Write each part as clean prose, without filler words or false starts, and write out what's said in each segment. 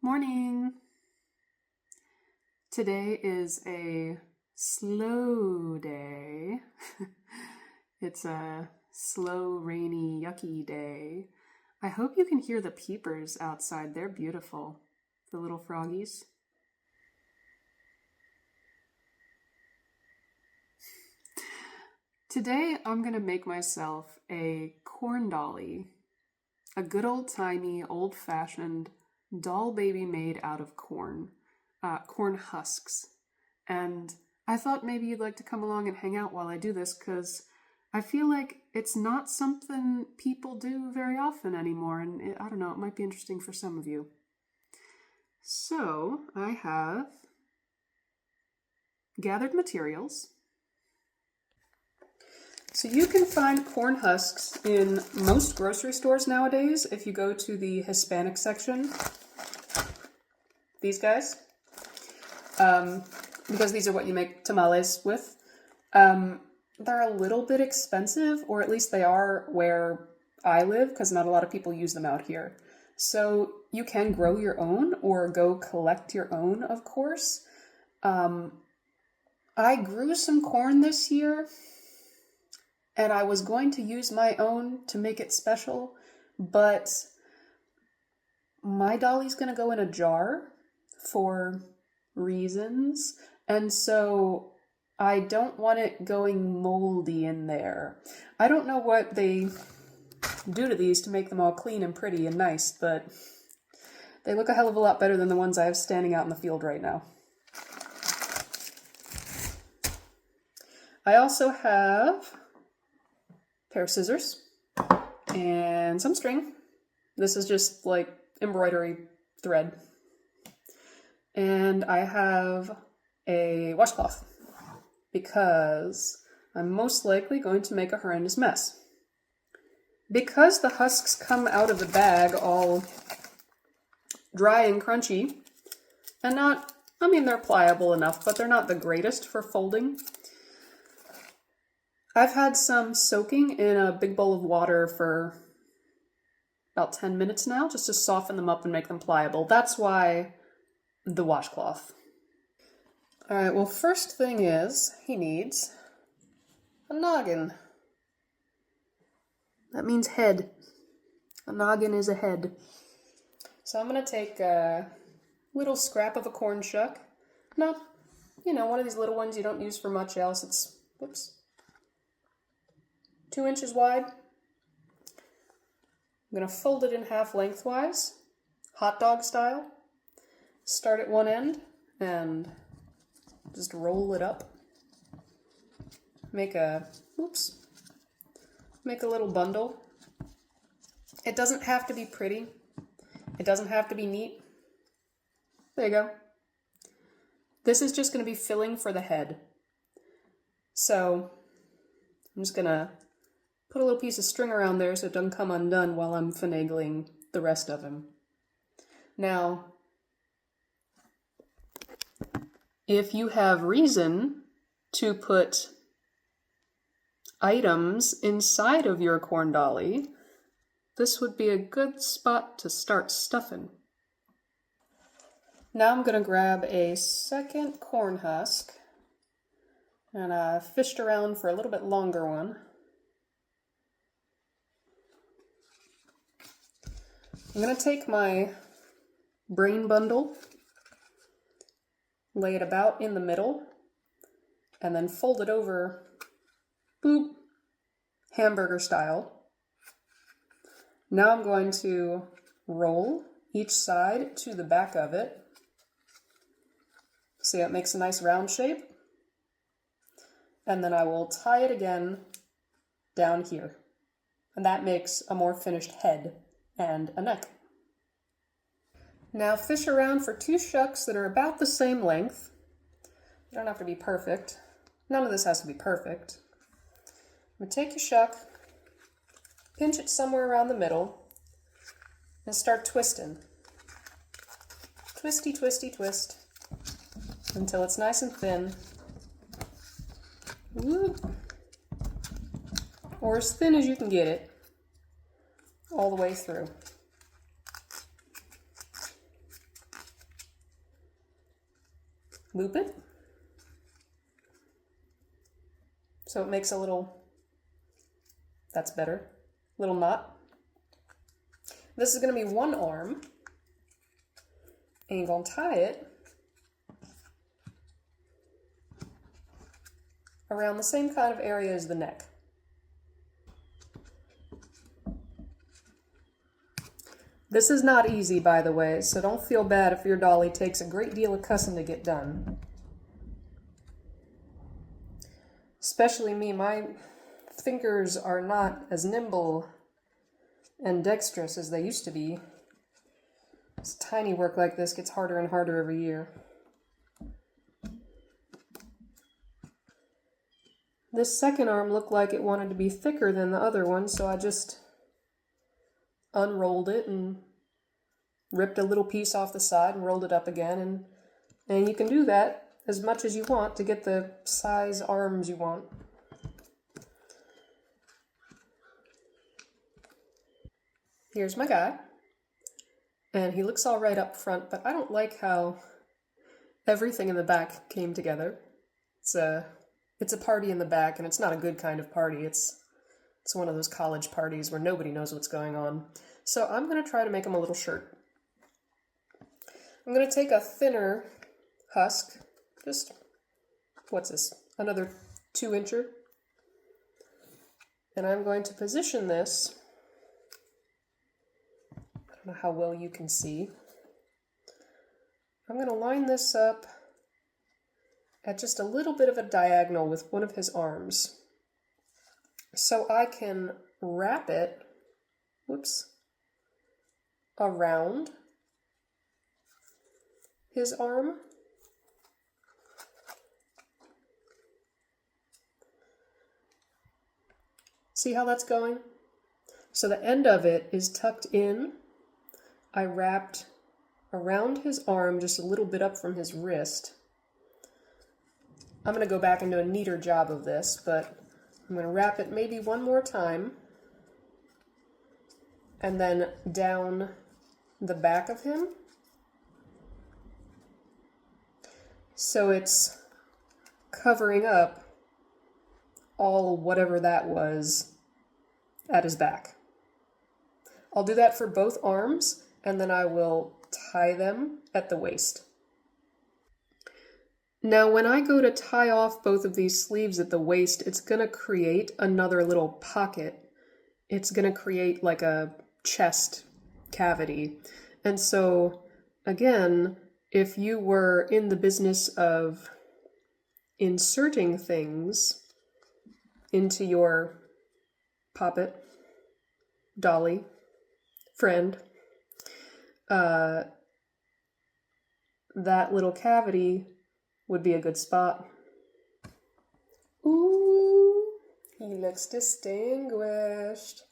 Morning! Today is a slow day. It's a slow, rainy, yucky day. I hope you can hear the peepers outside. They're beautiful. The little froggies. Today I'm going to make myself a corn dolly. A good old-timey, old-fashioned doll baby made out of corn husks. And I thought maybe you'd like to come along and hang out while I do this, because I feel like it's not something people do very often anymore, and I don't know, it might be interesting for some of you. So I have gathered materials. So you can find corn husks in most grocery stores nowadays if you go to the Hispanic section. These guys. Because these are what you make tamales with. They're a little bit expensive, or at least they are where I live, because not a lot of people use them out here. So you can grow your own or go collect your own, of course. I grew some corn this year, and I was going to use my own to make it special, but my dolly's going to go in a jar for reasons, and so I don't want it going moldy in there. I don't know what they do to these to make them all clean and pretty and nice, but they look a hell of a lot better than the ones I have standing out in the field right now. I also have a pair of scissors and some string. This is just like embroidery thread. And I have a washcloth because I'm most likely going to make a horrendous mess. Because the husks come out of the bag all dry and crunchy, and they're pliable enough, but they're not the greatest for folding. I've had some soaking in a big bowl of water for about 10 minutes now, just to soften them up and make them pliable. That's why the washcloth. Alright, well, first thing is, he needs a noggin. That means head. A noggin is a head. So I'm going to take a little scrap of a corn shuck. Not, one of these little ones you don't use for much else. It's, 2 inches wide. I'm going to fold it in half lengthwise, hot dog style. Start at one end and just roll it up. Make a little bundle. It doesn't have to be pretty. It doesn't have to be neat. There you go. This is just going to be filling for the head. So I'm just going to put a little piece of string around there so it doesn't come undone while I'm finagling the rest of him. Now, if you have reason to put items inside of your corn dolly, this would be a good spot to start stuffing. Now I'm going to grab a second corn husk, and I fished around for a little bit longer one. I'm going to take my brain bundle, lay it about in the middle, and then fold it over, boop, hamburger style. Now I'm going to roll each side to the back of it. See how it makes a nice round shape? And then I will tie it again down here. And that makes a more finished head and a neck. Now fish around for 2 shucks that are about the same length. You don't have to be perfect. None of this has to be perfect. I'm going to take your shuck, pinch it somewhere around the middle, and start twisting. Twisty, twisty, twist, until it's nice and thin. Whoop. Or as thin as you can get it. all the way through. Loop it. So it makes a little, that's better, little knot. This is going to be one arm, and you're going to tie it around the same kind of area as the neck. This is not easy, by the way, so don't feel bad if your dolly takes a great deal of cussing to get done. Especially me, my fingers are not as nimble and dexterous as they used to be. This tiny work like this gets harder and harder every year. This second arm looked like it wanted to be thicker than the other one, so I just unrolled it and ripped a little piece off the side and rolled it up again, and you can do that as much as you want to get the size arms you want. Here's my guy, and he looks all right up front, but I don't like how everything in the back came together. It's a party in the back, and it's not a good kind of party. It's one of those college parties where nobody knows what's going on. So I'm going to try to make him a little shirt. I'm going to take a thinner husk, just, what's this, another 2-incher, and I'm going to position this, I don't know how well you can see, I'm going to line this up at just a little bit of a diagonal with one of his arms, so I can wrap it, around his arm. See how that's going? So the end of it is tucked in. I wrapped around his arm just a little bit up from his wrist. I'm going to go back and do a neater job of this, but I'm going to wrap it maybe one more time and then down the back of him. So it's covering up all whatever that was at his back. I'll do that for both arms, and then I will tie them at the waist. Now, when I go to tie off both of these sleeves at the waist, it's going to create another little pocket. It's going to create like a chest cavity. And so, again, if you were in the business of inserting things into your puppet, dolly, friend, that little cavity would be a good spot. Ooh, he looks distinguished.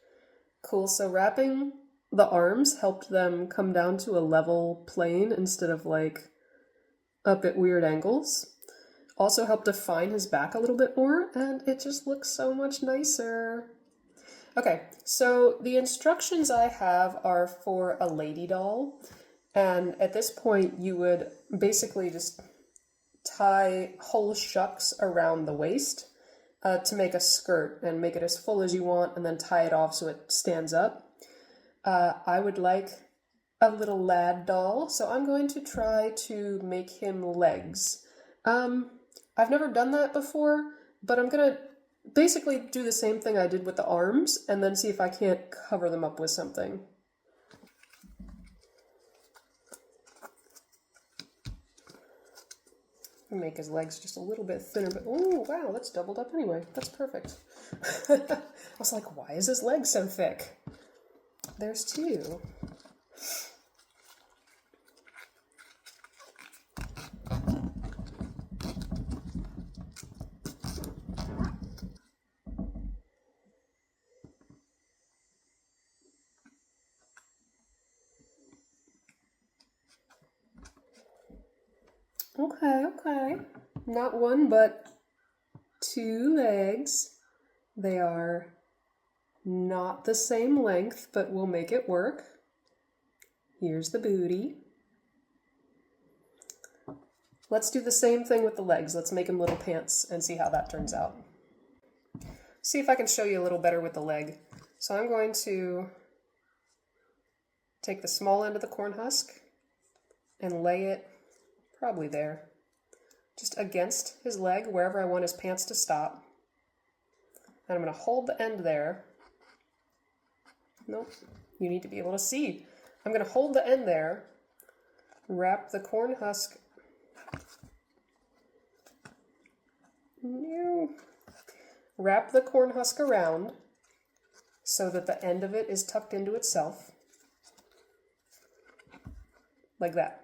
Cool, so wrapping the arms helped them come down to a level plane instead of like up at weird angles. Also helped define his back a little bit more, and it just looks so much nicer. Okay, so the instructions I have are for a lady doll, and at this point you would basically just tie whole shucks around the waist to make a skirt and make it as full as you want, and then tie it off so it stands up. I would like a little lad doll, so I'm going to try to make him legs. I've never done that before, but I'm going to basically do the same thing I did with the arms, and then see if I can't cover them up with something. Make his legs just a little bit thinner, but oh wow, that's doubled up anyway. That's perfect. I was like, why is his leg so thick? There's two. Okay. Not one, but two legs. They are Not the same length, but we'll make it work. Here's the booty. Let's do the same thing with the legs. Let's make them little pants and see how that turns out. See if I can show you a little better with the leg. So I'm going to take the small end of the corn husk and lay it probably there, just against his leg, wherever I want his pants to stop. And I'm going to hold the end there. Nope, you need to be able to see. I'm going to hold the end there, wrap the corn husk. No. Wrap the corn husk around so that the end of it is tucked into itself. Like that.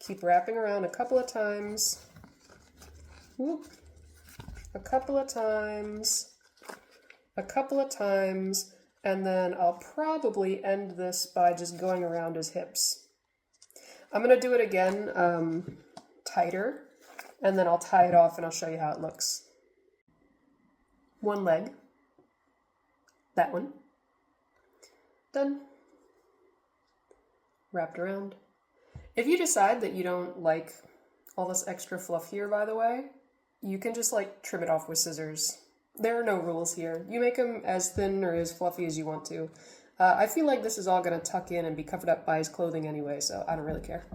Keep wrapping around a couple of times. Whoop. A couple of times. A couple of times. And then I'll probably end this by just going around his hips. I'm going to do it again tighter. And then I'll tie it off and I'll show you how it looks. One leg. That one. Done. Wrapped around. If you decide that you don't like all this extra fluff here, by the way, you can just like trim it off with scissors. There are no rules here. You make them as thin or as fluffy as you want to. I feel like this is all going to tuck in and be covered up by his clothing anyway, so I don't really care.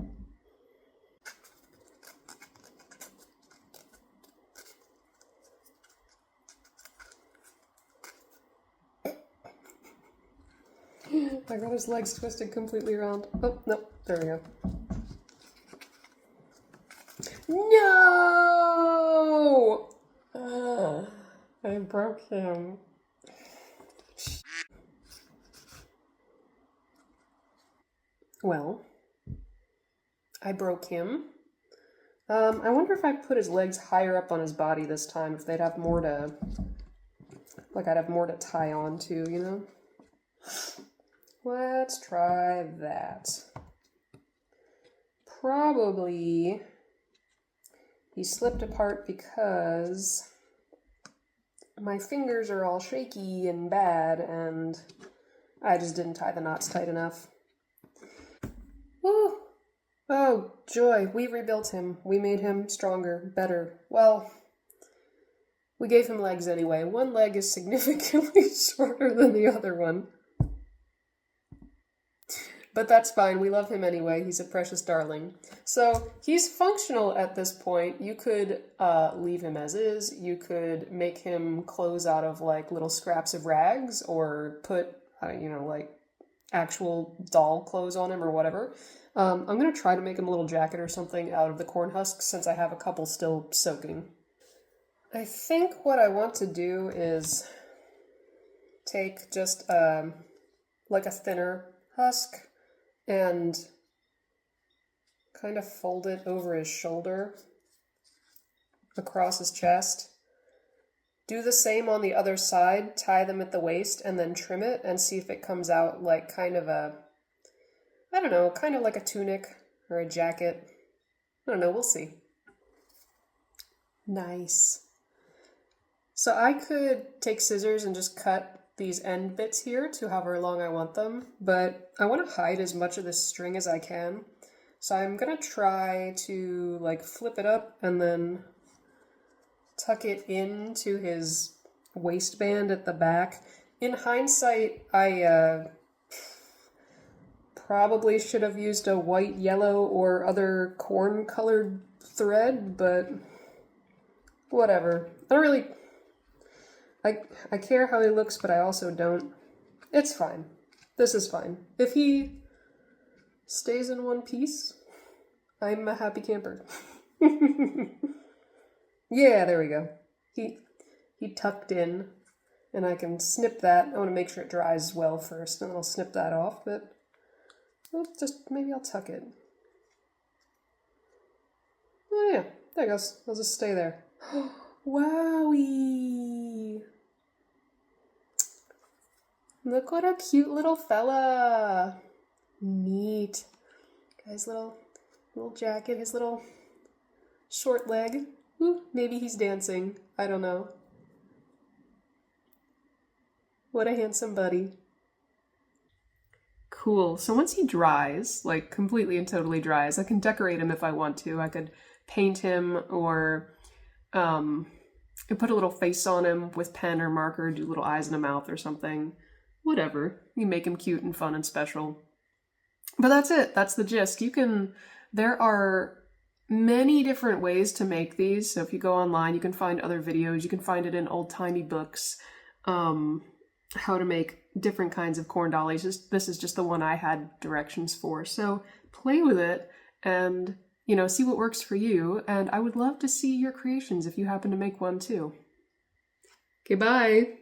I got his legs twisted completely around. Oh, no, there we go. No! I broke him. Well, I broke him. I wonder if I put his legs higher up on his body this time, if they'd have more to, like I'd have more to tie on to, you know? Let's try that. Probably he slipped apart because my fingers are all shaky and bad and I just didn't tie the knots tight enough. Woo! Oh, joy, we rebuilt him. We made him stronger, better. Well, we gave him legs anyway. One leg is significantly shorter than the other one. But that's fine, we love him anyway, he's a precious darling. So, he's functional at this point. You could leave him as is, you could make him clothes out of like little scraps of rags, or put, like actual doll clothes on him or whatever. I'm going to try to make him a little jacket or something out of the corn husks since I have a couple still soaking. I think what I want to do is take just like a thinner husk and kind of fold it over his shoulder, across his chest. Do the same on the other side, tie them at the waist, and then trim it and see if it comes out like kind of a, I don't know, kind of like a tunic or a jacket. I don't know, we'll see. Nice. So I could take scissors and just cut these end bits here to however long I want them, but I want to hide as much of this string as I can. So I'm going to try to like flip it up and then tuck it into his waistband at the back. In hindsight, I probably should have used a white, yellow, or other corn-colored thread, but whatever. I don't really... I care how he looks, but I also don't. It's fine. This is fine. If he stays in one piece, I'm a happy camper. Yeah, there we go. He tucked in, and I can snip that. I want to make sure it dries well first, and I'll snip that off, but maybe I'll tuck it. Oh yeah, there it goes. I'll just stay there. Wowie! Look what a cute little fella. Neat. Got his little jacket, his little short leg. Ooh, maybe he's dancing. I don't know. What a handsome buddy. Cool. So once he dries, like completely and totally dries, I can decorate him if I want to. I could paint him or put a little face on him with pen or marker, do little eyes and a mouth or something. Whatever. You make him cute and fun and special. But that's it. That's the gist. There are many different ways to make these. So if you go online, you can find other videos. You can find it in old-timey books, how to make different kinds of corn dollies. This is just the one I had directions for. So play with it and, see what works for you. And I would love to see your creations if you happen to make one too. Okay, bye.